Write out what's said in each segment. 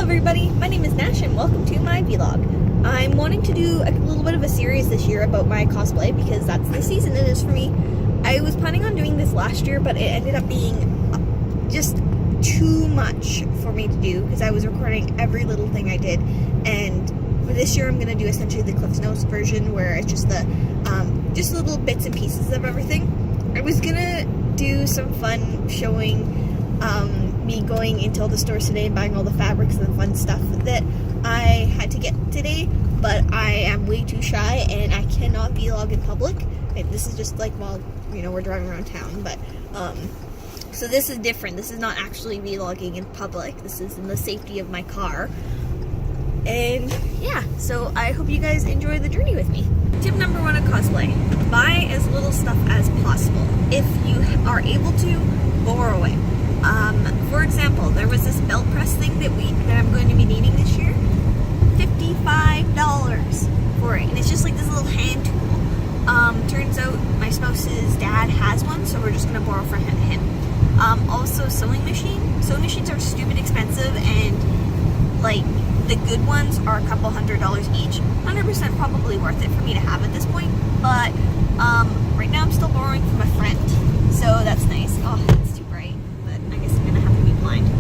everybody, my name is Nash and welcome to my vlog. I'm wanting to do a little bit of a series this year about my cosplay because that's the season it is for me. I was planning on doing this last year, but it ended up being just too much for me to do because I was recording every little thing I did, and for this year I'm going to do essentially the Cliff's Notes version where it's just the just little bits and pieces of everything. I was going to do some fun showing me going into all the stores today and buying all the fabrics and the fun stuff that I had to get today, but I am way too shy and I cannot vlog in public. And this is just like while, you know, we're driving around town, but so this is different. This is not actually vlogging in public. This is in the safety of my car. And yeah, so I hope you guys enjoy the journey with me. Tip number 1 of cosplay: buy as little stuff as possible. If you are able to, borrow it. For example, there was this belt press thing that I'm going to be needing this year. $55 for it, and it's just like this little hand tool. Turns out my spouse's dad has one, so we're just gonna borrow from him. Also, sewing machine. Sewing machines are stupid expensive, and like the good ones are a couple $100s each. 100% probably worth it for me to have at this point, but right now I'm still borrowing from a friend, so that's nice. Oh, it's too bright, but I guess I'm gonna have to be blind.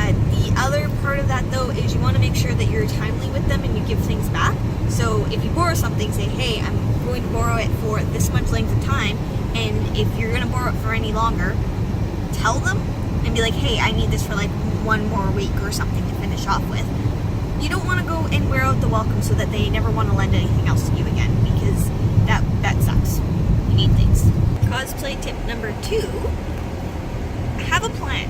The other part of that though is you want to make sure that you're timely with them and you give things back. So if you borrow something, say, hey, I'm going to borrow it for this much length of time, and if you're going to borrow it for any longer, tell them and be like, hey, I need this for like 1 more week or something to finish off with. You don't want to go and wear out the welcome so that they never want to lend anything else to you again, because that sucks. You need things. Cosplay tip number 2, have a plan.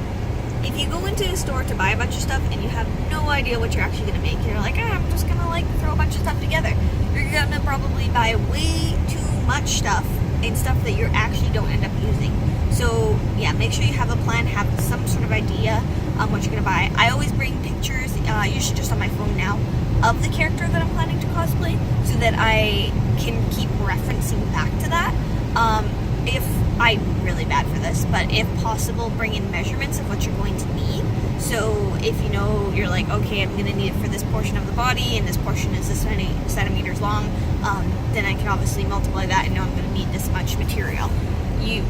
If you go into a store to buy a bunch of stuff and you have no idea what you're actually going to make, you're like, I'm just going to like throw a bunch of stuff together. You're going to probably buy way too much stuff and stuff that you actually don't end up using. So yeah, make sure you have a plan, have some sort of idea on what you're going to buy. I always bring pictures, usually just on my phone now, of the character that I'm planning to cosplay so that I can keep referencing back to that. If I'm really bad for this, but if possible, bring in measurements of what you're going to need. So if you know, you're like, okay, I'm going to need it for this portion of the body, and this portion is this many centimeters long, then I can obviously multiply that and know I'm going to need this much material. You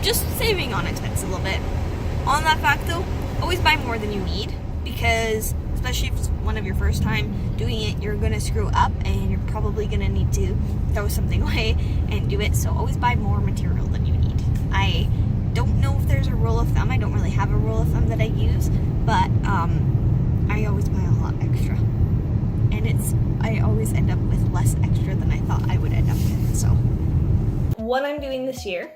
just saving on expense a little bit. On that fact though, always buy more than you need, because especially if it's one of your first time doing it, you're going to screw up and you're probably going to need to throw something away and do it. So always buy more material than you need. I don't know if there's a rule of thumb. I don't really have a rule of thumb that I use, but I always buy a lot extra. And I always end up with less extra than I thought I would end up with. So what I'm doing this year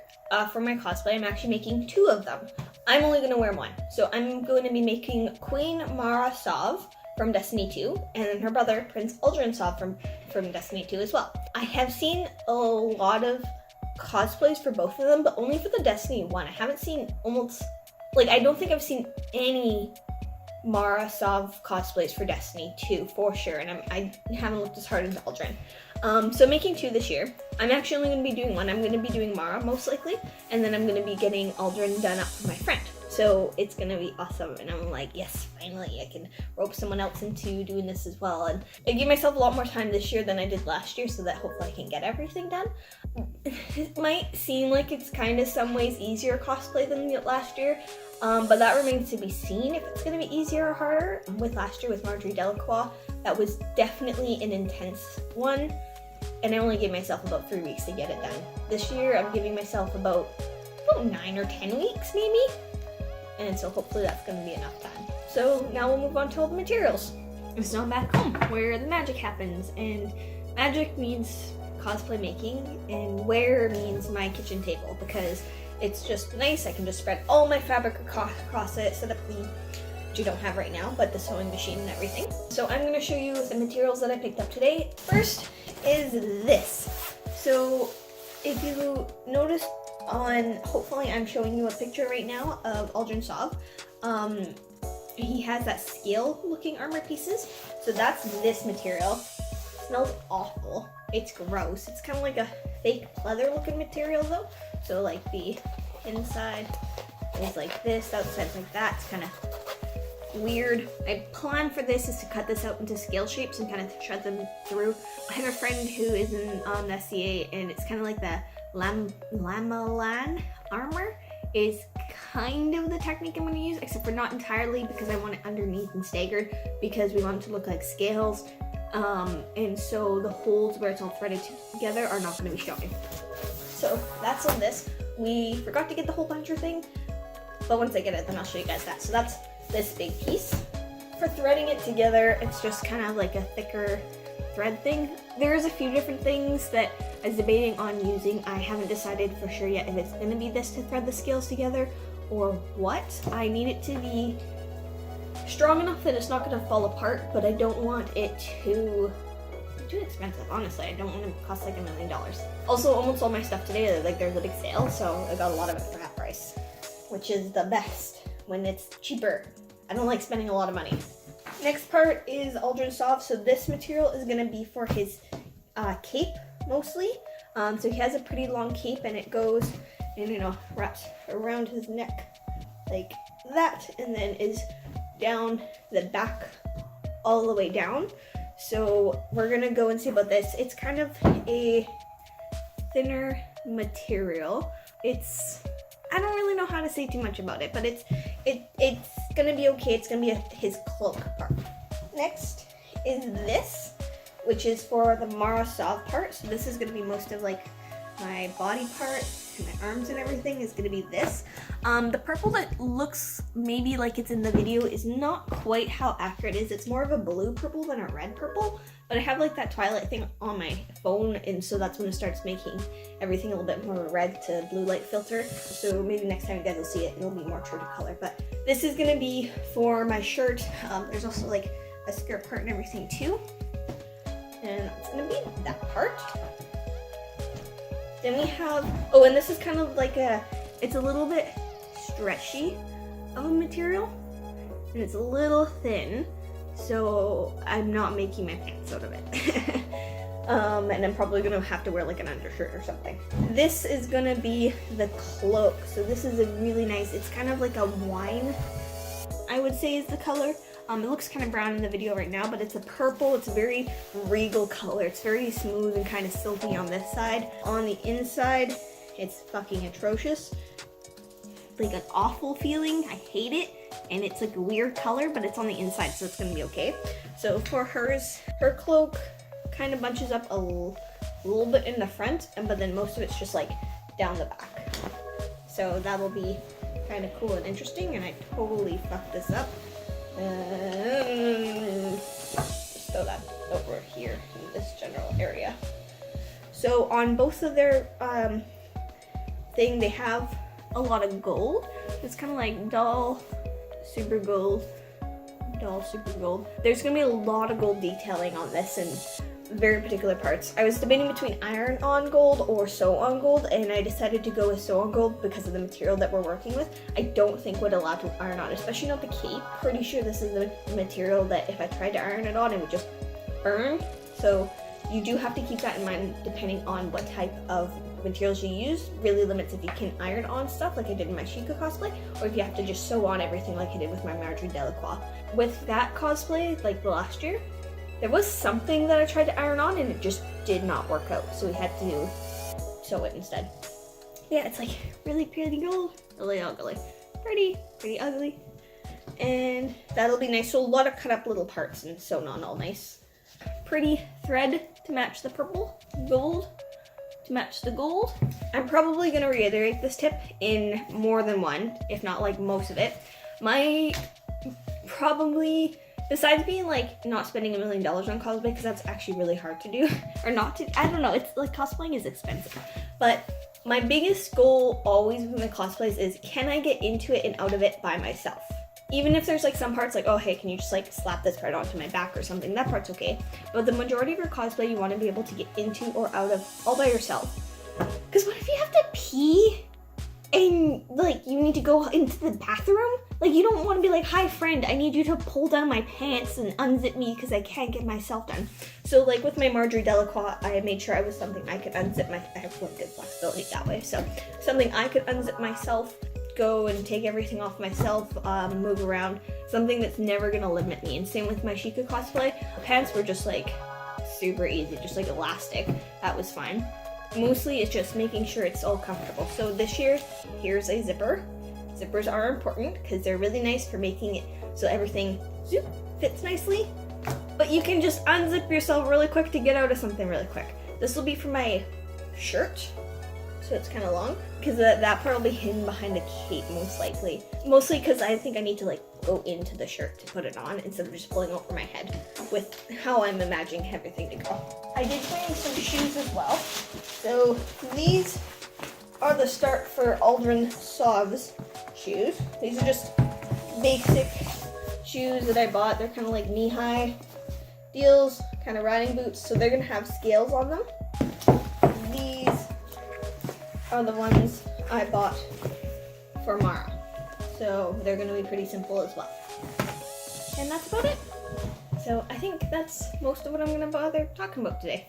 for my cosplay, I'm actually making 2 of them. I'm only going to wear 1. So I'm going to be making Queen Mara Sov from Destiny 2, and then her brother, Prince Aldrin Sov from Destiny 2 as well. I have seen a lot of cosplays for both of them, but only for the Destiny 1. I haven't seen I don't think I've seen any Mara Sov cosplays for Destiny 2 for sure, and I haven't looked as hard into Aldrin. So I'm making 2 this year. I'm actually only going to be doing 1. I'm going to be doing Mara most likely, and then I'm going to be getting Aldrin done up for my friend. So it's going to be awesome, and I'm like, yes, finally, I can rope someone else into doing this as well. And I gave myself a lot more time this year than I did last year so that hopefully I can get everything done. It might seem like it's kind of some ways easier cosplay than last year, but that remains to be seen if it's going to be easier or harder. With last year with Marjorie Delacroix, that was definitely an intense one, and I only gave myself about 3 weeks to get it done. This year I'm giving myself about 9 or 10 weeks maybe, and so hopefully that's going to be enough time. So now we'll move on to all the materials. So I'm back home where the magic happens, and magic means cosplay making, and where means my kitchen table, because it's just nice. I can just spread all my fabric across it, set up which you don't have right now, but the sewing machine and everything. So I'm going to show you the materials that I picked up today. First is this. So if you notice hopefully I'm showing you a picture right now of Aldrin Sov. He has that scale looking armor pieces. So that's this material. It smells awful. It's gross. It's kind of like a fake leather looking material though. So like the inside is like this, outside's like that. It's kind of weird. My plan for this is to cut this out into scale shapes and kind of shred them through. I have a friend who is in the SCA, and it's kind of like the Lamalan armor is kind of the technique I'm going to use, except for not entirely, because I want it underneath and staggered, because we want it to look like scales, and so the holes where it's all threaded together are not going to be showing. So that's on this. We forgot to get the hole puncher thing, but once I get it, then I'll show you guys that. So that's this big piece. For threading it together, it's just kind of like a thicker thread thing. There's a few different things that I was debating on using. I haven't decided for sure yet if it's going to be this to thread the scales together or what. I need it to be strong enough that it's not going to fall apart, but I don't want it to be too expensive. Honestly, I don't want it to cost like $1 million. Also, almost all my stuff today, like there's a big sale, so I got a lot of it for half price, which is the best when it's cheaper. I don't like spending a lot of money. Next part is Aldrin Soft. So this material is going to be for his cape mostly. So he has a pretty long cape, and it goes and, you know, wraps around his neck like that, and then is down the back all the way down. So we're gonna go and see about this. It's kind of a thinner material. I don't really know how to say too much about it, but it's gonna be okay. It's gonna be his cloak part. Next is this, which is for the Marasov part. So this is gonna be most of like my body part, and my arms and everything is gonna be this. The purple that looks maybe like it's in the video is not quite how accurate it is. It's more of a blue purple than a red purple, but I have like that Twilight thing on my phone, and so that's when it starts making everything a little bit more red to blue light filter. So maybe next time you guys will see it, it'll be more true to color. But this is gonna be for my shirt. There's also like a skirt part and everything too. And it's gonna be that part. Then we have, oh, and this is kind of like it's a little bit stretchy of a material, and it's a little thin, so I'm not making my pants out of it. And I'm probably gonna have to wear like an undershirt or something. This is gonna be the cloak. So this is a really nice, it's kind of like a wine, I would say is the color. It looks kind of brown in the video right now, but it's a purple. It's a very regal color. It's very smooth and kind of silky on this side. On the inside, it's fucking atrocious. Like an awful feeling. I hate it. And it's like a weird color, but it's on the inside, so it's gonna be okay. So for hers, her cloak kind of bunches up a little bit in the front, but then most of it's just like down the back. So that'll be kind of cool and interesting, and I totally fucked this up. Just throw that over here in this general area. So on both of their thing, they have a lot of gold. It's kind of like dull, super gold. There's gonna be a lot of gold detailing on this and very particular parts. I was debating between iron on gold or sew on gold, and I decided to go with sew on gold because of the material that we're working with. I don't think would allow to iron on, especially not the cape. Pretty sure this is the material that if I tried to iron it on, it would just burn. So you do have to keep that in mind depending on what type of materials you use. Really limits if you can iron on stuff like I did in my Sheikah cosplay, or if you have to just sew on everything like I did with my Marjorie Delacroix. With that cosplay, like the last year, there was something that I tried to iron on and it just did not work out, so we had to sew it instead. Yeah, it's like really pretty gold, really ugly. Pretty ugly. And that'll be nice. So a lot of cut up little parts and sewn on all nice. Pretty thread to match the purple, gold to match the gold. I'm probably gonna reiterate this tip in more than one, if not like most of it. Besides being like not spending $1 million on cosplay, because that's actually really hard to do, or not to, I don't know, it's like cosplaying is expensive. But my biggest goal always with my cosplays is, can I get into it and out of it by myself? Even if there's like some parts like, oh hey, can you just like slap this part onto my back or something, that part's okay. But the majority of your cosplay you want to be able to get into or out of all by yourself. Because what if you have to pee and like you need to go into the bathroom? Like you don't want to be like, hi friend, I need you to pull down my pants and unzip me because I can't get myself done. So like with my Marjorie Delacroix, I made sure I was something I could unzip I have good flexibility that way. So something I could unzip myself go and take everything off myself, move around. Something that's never gonna limit me. And same with my Chica cosplay. Pants were just like super easy, just like elastic. That was fine. Mostly it's just making sure it's all comfortable. So this year, here's a zipper. Zippers are important because they're really nice for making it so everything zoop, fits nicely. But you can just unzip yourself really quick to get out of something really quick. This will be for my shirt, so it's kind of long, because that part will be hidden behind a cape most likely. Mostly because I think I need to like go into the shirt to put it on instead of just pulling over my head with how I'm imagining everything to go. I did bring some shoes as well. So these are the start for Aldrin Sov's shoes. These are just basic shoes that I bought. They're kind of like knee-high deals, kind of riding boots, so they're gonna have scales on them. These are the ones I bought for Mara, so they're gonna be pretty simple as well. And that's about it. So I think that's most of what I'm gonna bother talking about today.